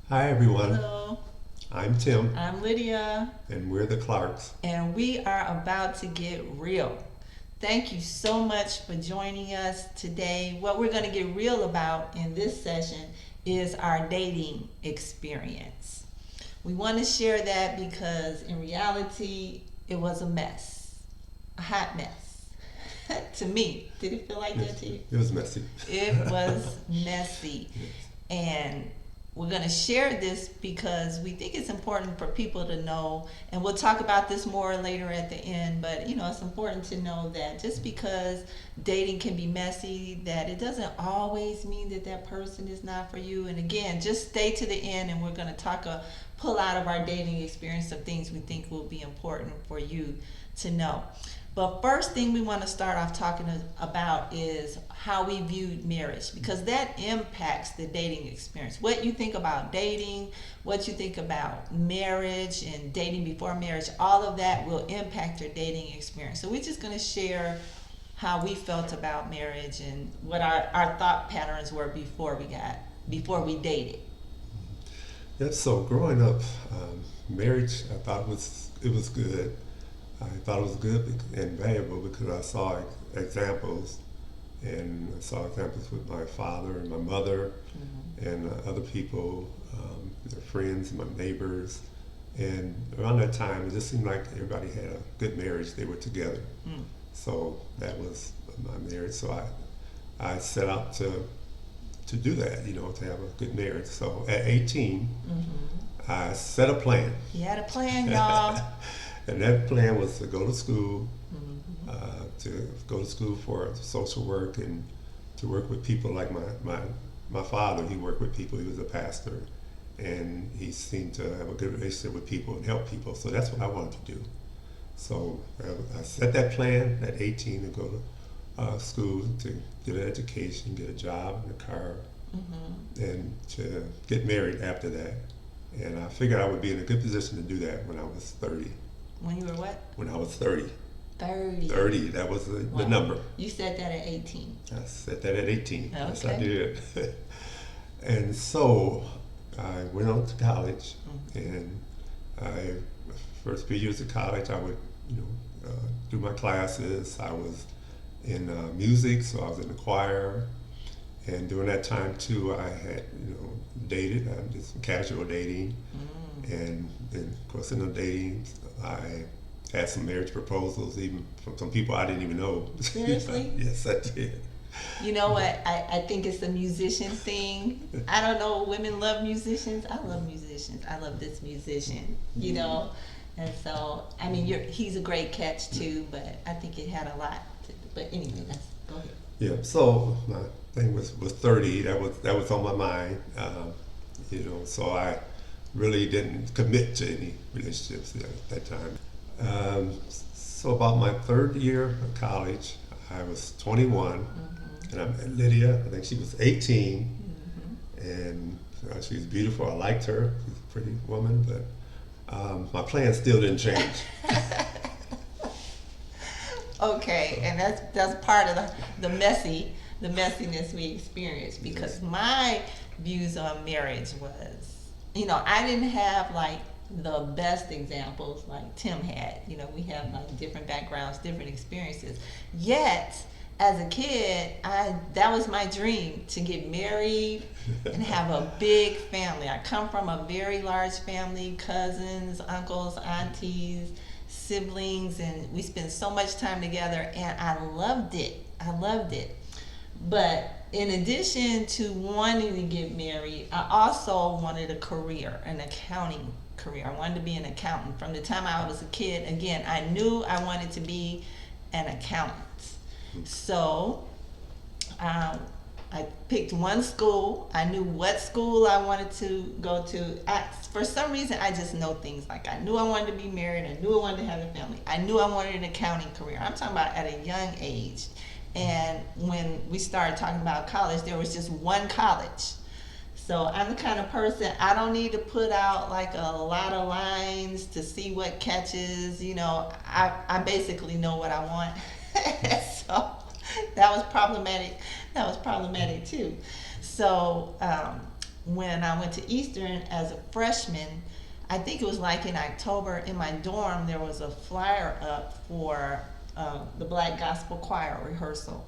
Hi everyone, Hello, I'm Tim I'm Lydia, and we're the Clarks. and we are about to get real. Thank you so much for joining us today. What we're going to get real about in this session is our dating experience. We want to share that because in reality, it was a mess, a hot mess. To me, did it feel like that Yes, to you? it was messy. It was messy. Yes. And we're going to share this because we think it's important for people to know, and we'll talk about this more later at the end, but it's important to know that just because dating can be messy, that it doesn't always mean that that person is not for you. And again, just stay to the end and we're going to pull out of our dating experience some things we think will be important for you to know. But first thing we want to start off talking about is how we view marriage, because that impacts the dating experience. What you think about dating, what you think about marriage and dating before marriage, all of that will impact your dating experience. So we're just going to share how we felt about marriage and what our thought patterns were before we dated. Yes, so growing up, marriage, I thought it was good. I thought it was good and valuable because I saw examples, and I saw examples with my father and my mother Mm-hmm. and other people, their friends, my neighbors. And around that time, it just seemed like everybody had a good marriage. They were together. Mm. So that was my marriage. So I set out to do that, to have a good marriage. So at 18, Mm-hmm. I set a plan. He had a plan, y'all. And that plan was to go to school, Mm-hmm. for social work and to work with people like my father. He worked with people, he was a pastor, and he seemed to have a good relationship with people and help people. So that's what I wanted to do. So I set that plan at 18 to go to school to get an education, get a job, and a car, Mm-hmm. and to get married after that. And I figured I would be in a good position to do that when I was 30. When you were what? When I was 30. 30. 30, that was the Wow. number. You said that at 18. I set that at 18. Yes, I Okay. did. And so I went on to college, Mm-hmm. and I first few years of college, I would, do my classes. I was in music, so I was in the choir. And during that time too, I had, dated. I did some casual dating, Mm. and of course in the dating, I had some marriage proposals, even from some people I didn't even know. Seriously? Yes, I did. You know what? I think it's a musician thing. I don't know. Women love musicians. I love musicians. I love this musician, And so, I mean, he's a great catch too, but I think it had a lot to, but anyway, go ahead. Yeah. So my thing was 30. That was on my mind. So I really didn't commit to any relationships at that time. So about my third year of college, I was 21, Mm-hmm. and I met Lydia. I think she was 18, Mm-hmm. and she was beautiful. I liked her. She's a pretty woman, but my plans still didn't change. Okay, and that's part of the messiness we experienced, because Yes. my views on marriage was, I didn't have like the best examples like Tim had. We have like different backgrounds, different experiences. Yet, as a kid, that was my dream, to get married and have a big family. I come from a very large family, cousins, uncles, aunties, siblings, and we spent so much time together, and I loved it. I loved it. But in addition to wanting to get married, I also wanted a career, an accounting career. I wanted to be an accountant. From the time I was a kid, again, I knew I wanted to be an accountant. So um, I picked one school. I knew what school I wanted to go to. For some reason, I just know things. Like, I knew I wanted to be married. I knew I wanted to have a family. I knew I wanted an accounting career. I'm talking about at a young age. And when we started talking about college, there was just one college. So I'm the kind of person, I don't need to put out like a lot of lines to see what catches. I basically know what I want. So that was problematic. That was problematic too. So when I went to Eastern as a freshman, I think it was like in October, in my dorm, there was a flyer up for the Black Gospel Choir rehearsal.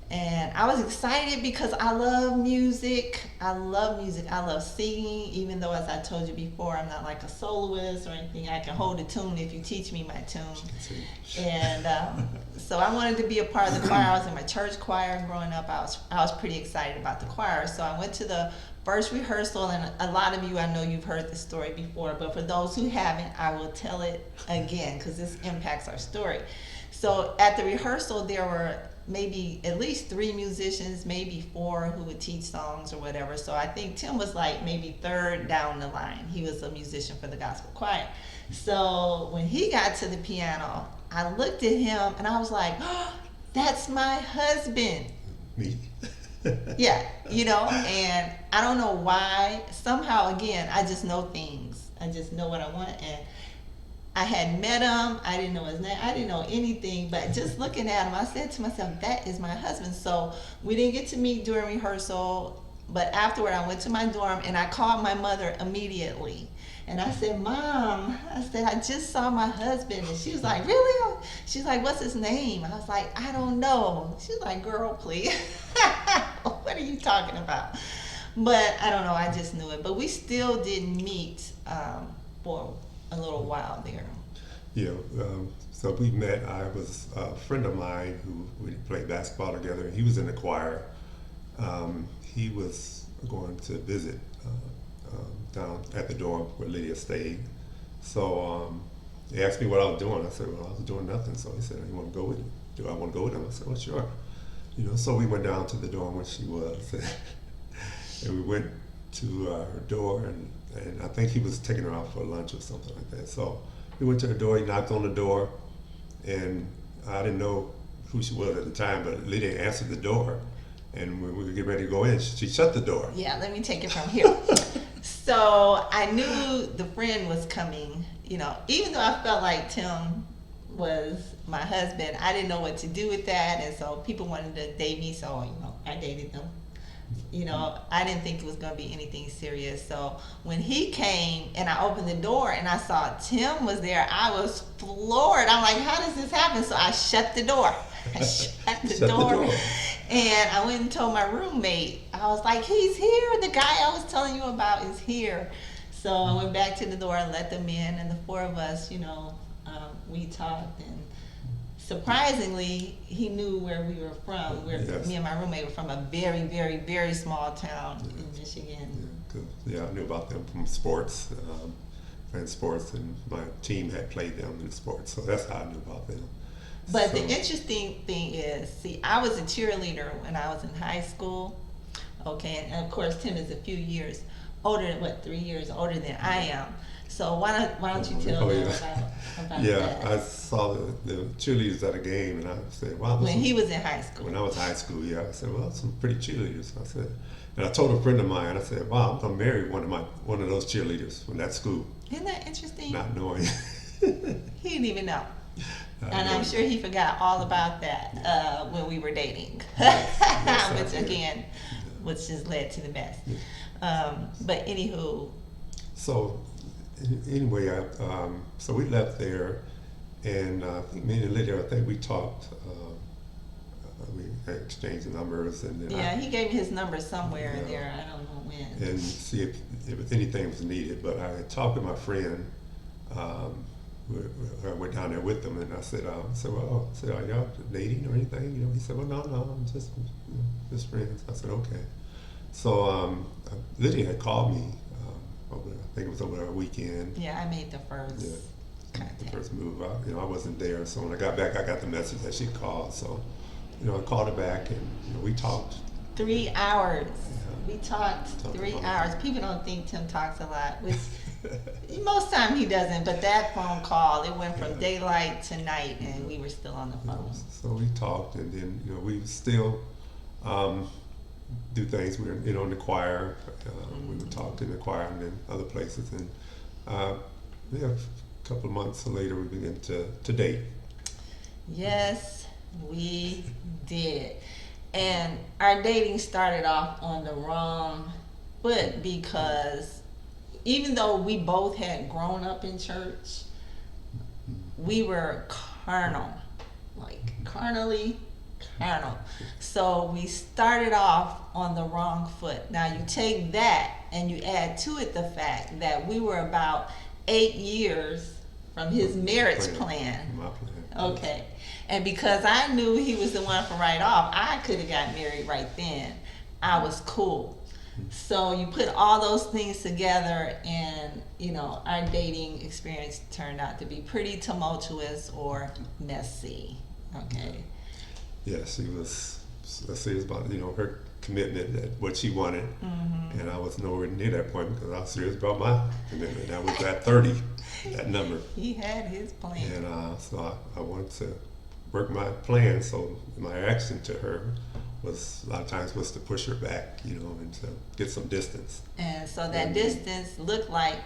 And I was excited because I love music. I love music. I love singing, even though, as I told you before, I'm not like a soloist or anything. I can hold a tune if you teach me my tune. And so I wanted to be a part of the choir. I was in my church choir growing up. I was pretty excited about the choir. So I went to the first rehearsal, and a lot of you, I know you've heard this story before, but for those who haven't, I will tell it again because this impacts our story. So at the rehearsal, there were maybe at least 3 musicians, maybe 4 who would teach songs or whatever. So I think Tim was like maybe 3rd down the line. He was a musician for the gospel choir. So when he got to the piano, I looked at him and I was like, oh, that's my husband. Me. Yeah, you know, and I don't know why. Somehow, again, I just know things. I just know what I want. And I had met him. I didn't know his name. I didn't know anything. But just looking at him, I said to myself, that is my husband. So we didn't get to meet during rehearsal. But afterward, I went to my dorm and I called my mother immediately. And I said, Mom, I said, I just saw my husband. And she was like, really? She's like, what's his name? I was like, I don't know. She's like, girl, please. What are you talking about? But I don't know. I just knew it. But we still didn't meet for a little while there. Yeah, so we met. I was a friend of mine who we played basketball together. He was in the choir. He was going to visit down at the dorm where Lydia stayed. So he asked me what I was doing. I said, well, I was doing nothing. So he said, you want to go with him? Do I want to go with him? I said, well, sure. You know, so we went down to the dorm where she was. And we went to her door, and I think he was taking her out for lunch or something like that. So we went to the door, he knocked on the door, and I didn't know who she was at the time, but Lydia answered the door. And when we were getting ready to go in, she shut the door. Yeah, let me take it from here. So I knew the friend was coming, you know, even though I felt like Tim was my husband, I didn't know what to do with that. And so people wanted to date me, so, you know, I dated them. You know, I didn't think it was going to be anything serious. So when he came and I opened the door and I saw Tim was there, I was floored. I'm like, how does this happen? So I shut the door. I shut the door. And I went and told my roommate. I was like, he's here. The guy I was telling you about is here. So I went back to the door and let them in. And the 4 of us, you know, we talked. And surprisingly, he knew where we were from. Yes. Me and my roommate were from a very, very, very small town in Michigan. Yeah, I knew about them from sports, playing sports, and my team had played them in sports, so that's how I knew about them. But the interesting thing is, see, I was a cheerleader when I was in high school, okay, and of course Tim is a few years older, 3 years older than I am. So why don't you tell them about that? I saw the cheerleaders at a game, and I said, wow. When he was in high school. When I was in high school, yeah. I said, well, some pretty cheerleaders. I said, and I told a friend of mine, I said, wow, I'm going to marry one of those cheerleaders from that school. Isn't that interesting? Not knowing. He didn't even know. And I'm sure he forgot all about that when we were dating, which again, which just led to the mess. But anywho. So anyway, so we left there, and I think me and Lydia, I think we talked. We had exchanged numbers, and then he gave me his number somewhere in there. I don't know when. And see if anything was needed. But I had talked with my friend. I went down there with them, and I said, well, are y'all dating or anything? You know, he said, well, no, I'm just friends. I said, okay. So Lydia had called me. I think it was over a weekend. Yeah, I made the first contact. The first move. I wasn't there, so when I got back, I got the message that she called. So, I called her back, and we talked. 3 hours. Yeah. We talked 3 hours. People don't think Tim talks a lot, which most time he doesn't. But that phone call, it went from daylight to night, and we were still on the phone. So we talked, and then we still do things. We were in the choir. We would talk in the choir and then other places, and a couple of months later, we began to date. Yes, we did. And our dating started off on the wrong foot because even though we both had grown up in church, we were carnal, like carnally carnal. So we started off on the wrong foot. Now you take that and you add to it the fact that we were about 8 years from his marriage plan. My plan. Okay. And because I knew he was the one for right off, I could have got married right then. I was cool. So you put all those things together, and our dating experience turned out to be pretty tumultuous or messy. Okay. Yeah, she was. Let's say it's about her commitment, that what she wanted, and I was nowhere near that point because I was serious about my commitment. I was at 30, that number. He had his plan. And so I wanted to work my plan. So my action to her was a lot of times was to push her back, and to get some distance. And so that distance looked like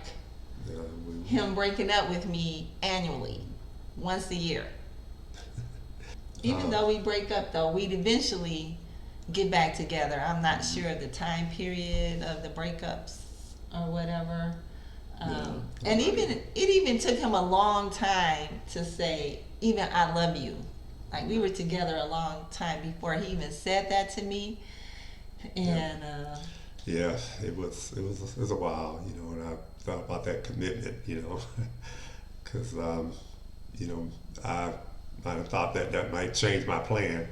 We, him breaking up with me annually, once a year. Even though we break up, though, we'd eventually get back together. I'm not sure of the time period of the breakups or whatever. And it even took him a long time to say, even "I love you." Like, we were together a long time before he even said that to me. And yeah, it was a while, and I thought about that commitment, because I might have thought that might change my plan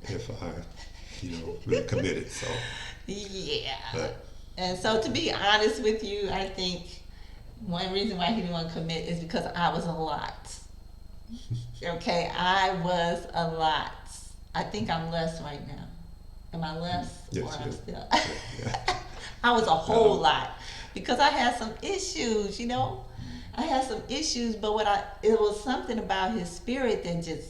if I, really committed. So yeah. But, and so, to be honest with you, I think one reason why he didn't want to commit is because I was a lot. Okay, I was a lot. I think I'm less right now. Am I less? Yes, or I'm yes. still? yeah. I was a whole lot because I had some issues, I had some issues, but it was something about his spirit that just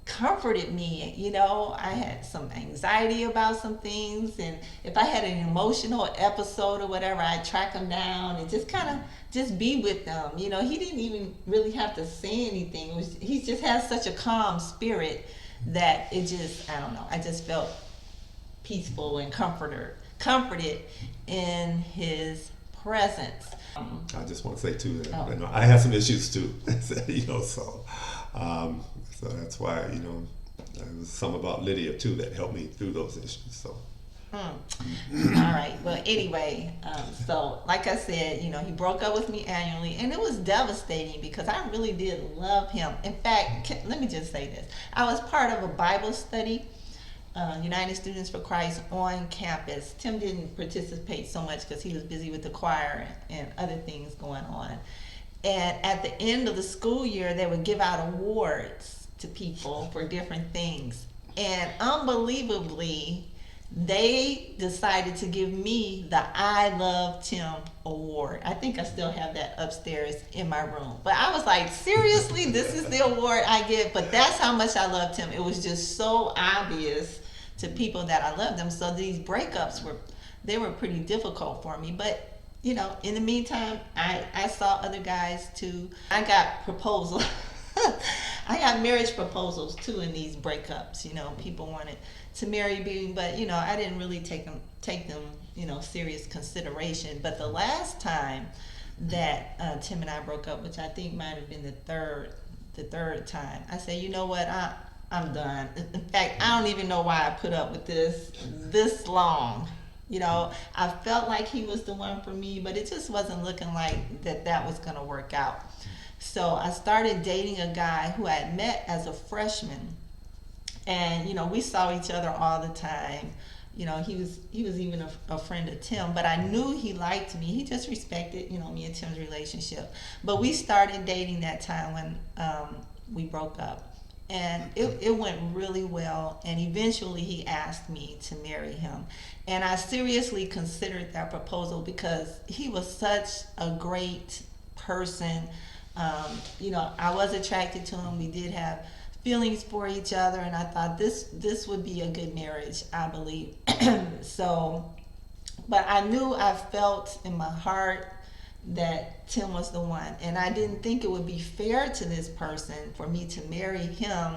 comforted me. I had some anxiety about some things, and if I had an emotional episode or whatever, I'd track him down and just kind of just be with them. He didn't even really have to say anything. He just has such a calm spirit that it just, I don't know, I just felt peaceful and comforted in his presence. I just want to say too that Oh. I had some issues too, so that's why there was some about Lydia too that helped me through those issues. So. All right. Well, anyway, so like I said, he broke up with me annually, and it was devastating because I really did love him. In fact, let me just say this: I was part of a Bible study, United Students for Christ, on campus. Tim didn't participate so much because he was busy with the choir and other things going on. And at the end of the school year, they would give out awards to people for different things. And unbelievably, they decided to give me the I Love Tim award. I think I still have that upstairs in my room. But I was like, seriously, this is the award I get? But that's how much I loved him. It was just so obvious to people that I loved them. So these breakups were pretty difficult for me. But in the meantime, I saw other guys too. I got proposals. I got marriage proposals too in these breakups. People wanted to marry me, but I didn't really take them serious consideration. But the last time that Tim and I broke up, which I think might have been the third time, I said, you know what, I'm done. In fact, I don't even know why I put up with this long. I felt like he was the one for me, but it just wasn't looking like that was going to work out. So I started dating a guy who I had met as a freshman, and we saw each other all the time. He was even a friend of Tim, but I knew he liked me. He just respected me and Tim's relationship. But we started dating that time when we broke up, and it went really well. And eventually he asked me to marry him, and I seriously considered that proposal because he was such a great person. I was attracted to him. We did have feelings for each other, and I thought this would be a good marriage, I believe. So, but I knew, I felt in my heart that Tim was the one, and I didn't think it would be fair to this person for me to marry him,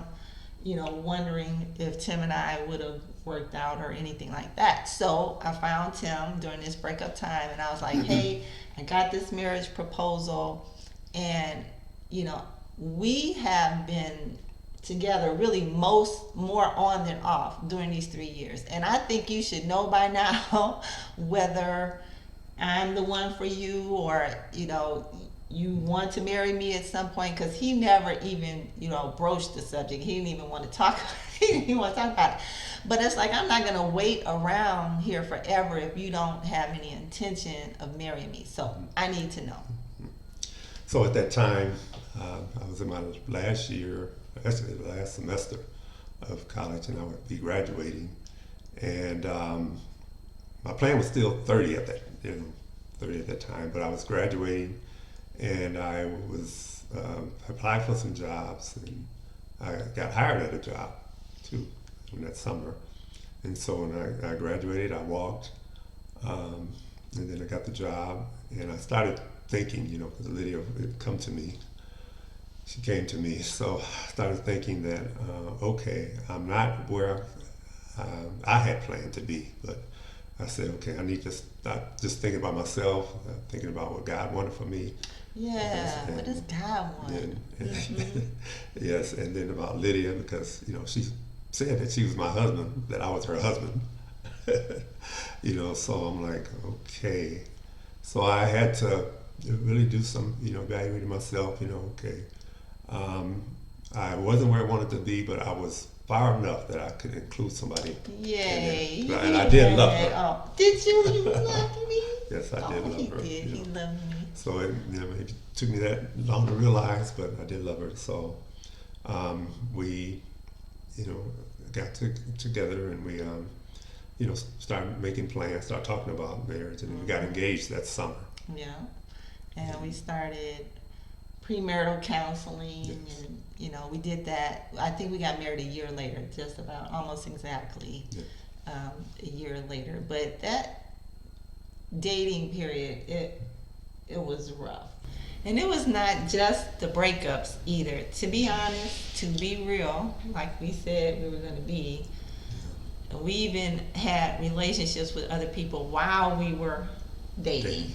wondering if Tim and I would have worked out or anything like that. So I found Tim during this breakup time, and I was like, hey, I got this marriage proposal, and you know, we have been together really more on than off during these 3 years, and I think you should know by now whether I'm the one for you, or you want to marry me at some point, because he never even broached the subject. He didn't even want to talk. He didn't even want to talk about it. But it's like, I'm not going to wait around here forever if you don't have any intention of marrying me. So I need to know. So at that time, I was in my last year, actually the last semester of college, and I would be graduating. And my plan was still 30 at that, 30 at that time, but I was graduating, and I was applied for some jobs, and I got hired at a job too in that summer. And so when I graduated, I walked, and then I got the job, and I started thinking, because Lydia had come to me. She came to me, so I started thinking that, okay, I'm not where I had planned to be, but I said, okay, I need to stop just thinking about myself, thinking about what God wanted for me. Yeah, what does God want? Yes, and then about Lydia, because, she said that she was my husband, that I was her husband. So I'm like, okay. So I had to really do some, evaluating myself, okay. I wasn't where I wanted to be, but I was far enough that I could include somebody. Yay. And I did love her. Oh, did you? You loved me? Yes, I did love her. He did. He loved me. So it took me that long to realize, but I did love her. So we, got together, and we, started making plans, started talking about marriage, and we got engaged that summer. Yeah. And we started premarital counseling, yes. and we did that. I think we got married a year later, just about almost exactly a year later. But that dating period, it was rough, and it was not just the breakups either. To be honest, to be real, like we said we were going to be, we even had relationships with other people while we were dating.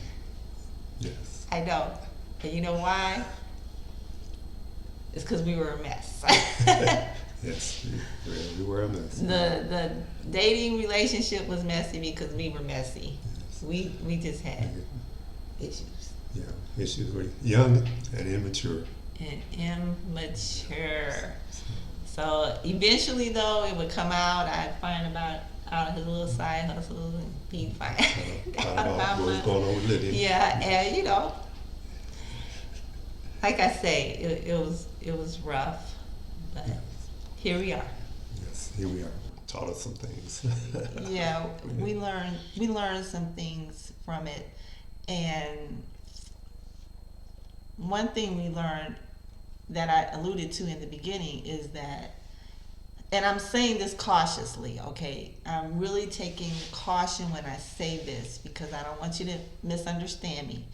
Yes. I know. And you know why? It's because we were a mess. Yes, we were a mess. The dating relationship was messy because we were messy. Yes. We just had issues. Yeah, issues. Were young and immature. So eventually, though, it would come out. I'd find out his little side hustle, and he'd find out about what was going on with Lydia. Yeah, and like I say, it was rough, but here we are. Yes, here we are. Taught us some things. Yeah, we learned some things from it, and one thing we learned that I alluded to in the beginning is that, and I'm saying this cautiously, okay? I'm really taking caution when I say this, because I don't want you to misunderstand me.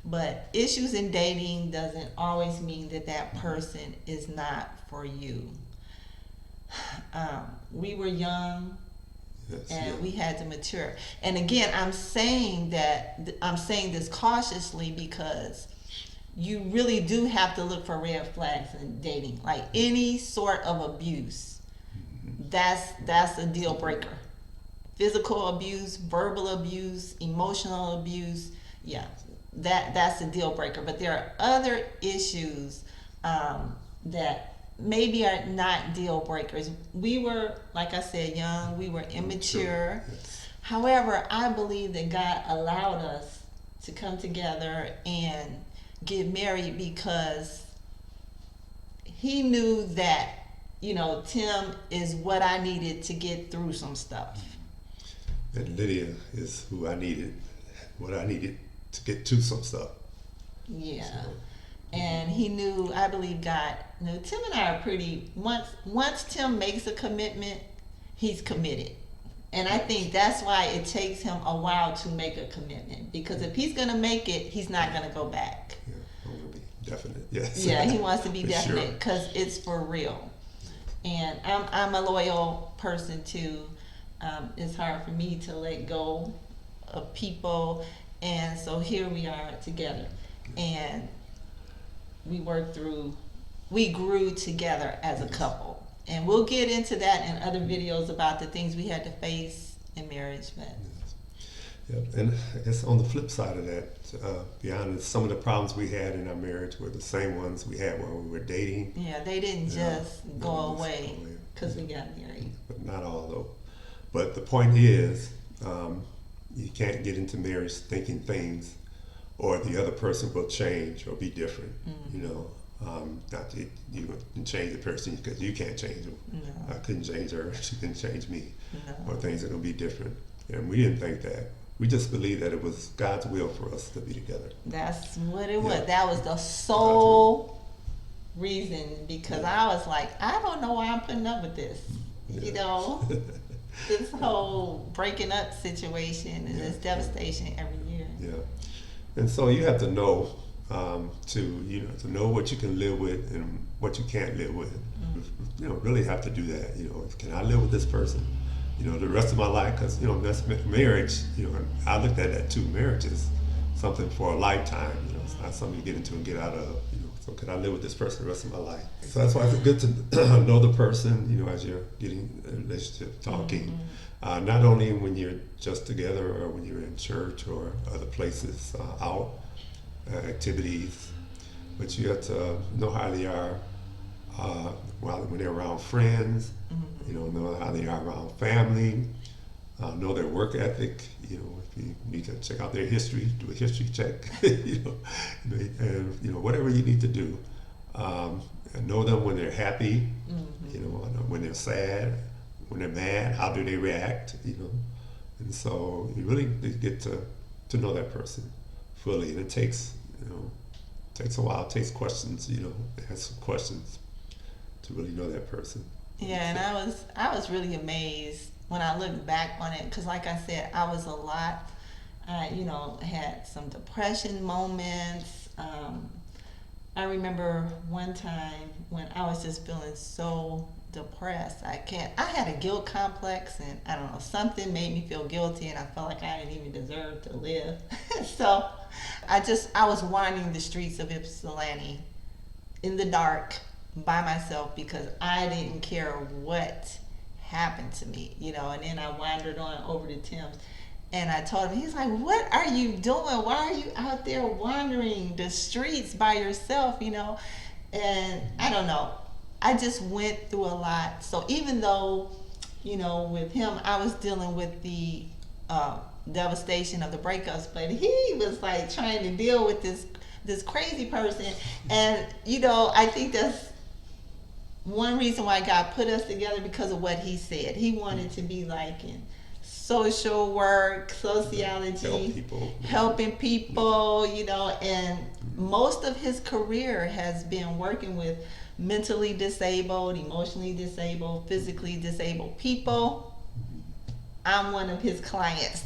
But issues in dating doesn't always mean that person is not for you. We were young, yes, and we had to mature. And again, I'm saying this cautiously, because you really do have to look for red flags in dating. Like any sort of abuse, that's a deal breaker. Physical abuse, verbal abuse, emotional abuse, yeah. That's a deal breaker. But there are other issues that maybe are not deal breakers. We were, like I said, young. We were immature. Yes. However, I believe that God allowed us to come together and get married because He knew that, Tim is what I needed to get through some stuff. And Lydia is who I needed, what I needed to get to some stuff. Yeah. So, and He knew, I believe God, Tim and I are pretty, once Tim makes a commitment, he's committed. And I think that's why it takes him a while to make a commitment, because if he's going to make it, he's not going to go back. Yeah, I want to be definite, yes. Yeah, he wants to be definite, because sure. it's for real. And I'm a loyal person too. It's hard for me to let go of people, and so here we are together, and we worked through, we grew together as a couple, and we'll get into that in other videos about the things we had to face in marriage. But Yep. And I guess on the flip side of that, be honest, some of the problems we had in our marriage were the same ones we had when we were dating. yeah, they didn't just go away because we got married. But not all though. But the point is, you can't get into marriage thinking things or the other person will change or be different. Mm-hmm. You know, not that you can change the person because you can't change them. No. I couldn't change her; she couldn't change me. No. Or things are gonna be different. And we didn't think that. We just believed that it was God's will for us to be together. That's what it was. Yeah. That was the sole reason, because I was like, I don't know why I'm putting up with this. You know, this whole breaking up situation and this devastation every year. Yeah. And so you have to know to know what you can live with and what you can't live with. You know, really have to do that. You know, can I live with this person? You know, the rest of my life, because you know that's marriage. You know, I looked at that too. Marriage is something for a lifetime. You know, it's not something you get into and get out of. You know, so can I live with this person the rest of my life? So that's why it's good to know the person. You know, as you're getting a relationship, talking, not only when you're just together or when you're in church or other places, out activities, but you have to know how they are. When they're around friends, you know how they are around family, know their work ethic. You know, if you need to check out their history, do a history check. And you know whatever you need to do. And know them when they're happy. You know, when they're sad, when they're mad. How do they react? You know, and so you really get to know that person fully, and it takes a while. It takes questions. You know, ask some questions to really know that person. Yeah, and I was really amazed when I look back on it, because like I said, I was a lot. I had some depression moments. I remember one time when I was just feeling so depressed. I had a guilt complex, and I don't know, something made me feel guilty, and I felt like I didn't even deserve to live. So I was wandering the streets of Ypsilanti in the dark by myself because I didn't care what happened to me, and then I wandered on over to Tim's, and I told him, he's like, what are you doing? Why are you out there wandering the streets by yourself, And I don't know, I just went through a lot. So even though, with him, I was dealing with the devastation of the breakups, but he was like trying to deal with this crazy person. And I think that's one reason why God put us together, because of what he said. He wanted to be like in social work, sociology, helping people, and most of his career has been working with mentally disabled, emotionally disabled, physically disabled people. I'm one of his clients.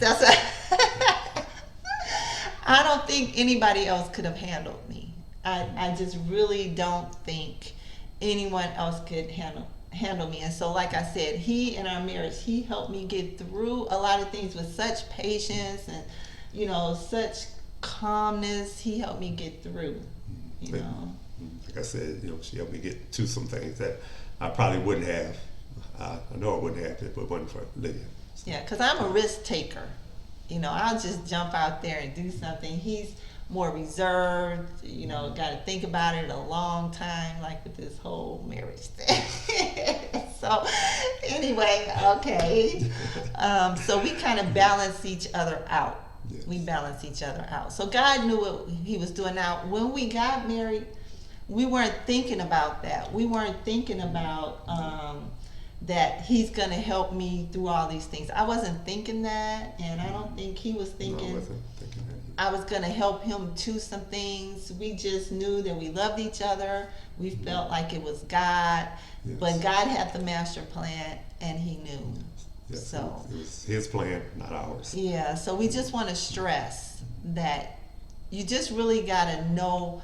I don't think anybody else could have handled me. I just really don't think anyone else could handle me. And so, like I said, he, in our marriage, he helped me get through a lot of things with such patience and such calmness. He helped me get through. Like I said, she helped me get to some things that I probably wouldn't have. I know I wouldn't have if it wasn't for Lydia. Yeah, because I'm a risk taker. I'll just jump out there and do something. He's more reserved, got to think about it a long time, like with this whole marriage thing. So anyway, okay. So we kind of balance each other out. Yes. We balance each other out. So God knew what he was doing. Now, when we got married, we weren't thinking about that. We weren't thinking about that he's going to help me through all these things. I wasn't thinking that, and I don't think he was thinking. No, I wasn't thinking that. I was going to help him to some things. We just knew that we loved each other. We felt like it was God. Yes. But God had the master plan, and he knew. Yes, so it was his plan, not ours. Yeah, so we just want to stress that you just really got to know,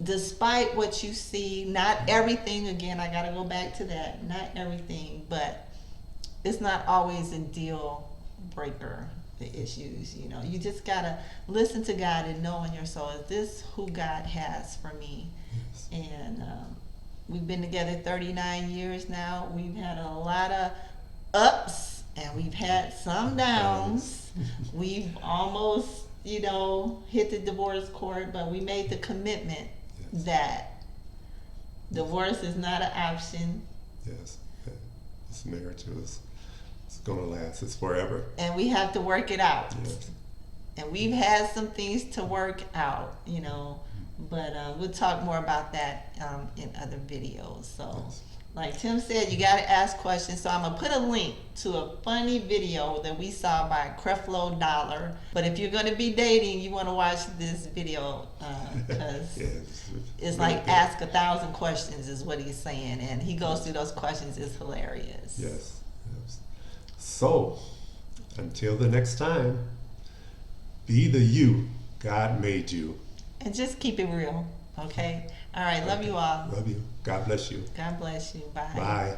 despite what you see, not everything, again, I got to go back to that, not everything, but it's not always a deal breaker, the issues. You know, you just gotta listen to God and know in your soul, is this who God has for me? Yes. And we've been together 39 years now. We've had a lot of ups and we've had some downs. We've almost, you know, hit the divorce court, but we made the commitment Yes. that divorce is not an option. Yes. This marriage is it's gonna last. It's forever. And we have to work it out. Yes. And we've had some things to work out, you know, but we'll talk more about that in other videos. So, Yes. like Tim said, you got to ask questions. So I'm gonna put a link to a funny video that we saw by Creflo Dollar. But if you're gonna be dating, you want to watch this video because Yes. it's like ask 1,000 questions is what he's saying, and he goes through those questions. It's hilarious. Yes. Yes. So, until the next time, be the you God made you. And just keep it real, okay? All right, love you all. Love you. God bless you. God bless you. Bye. Bye.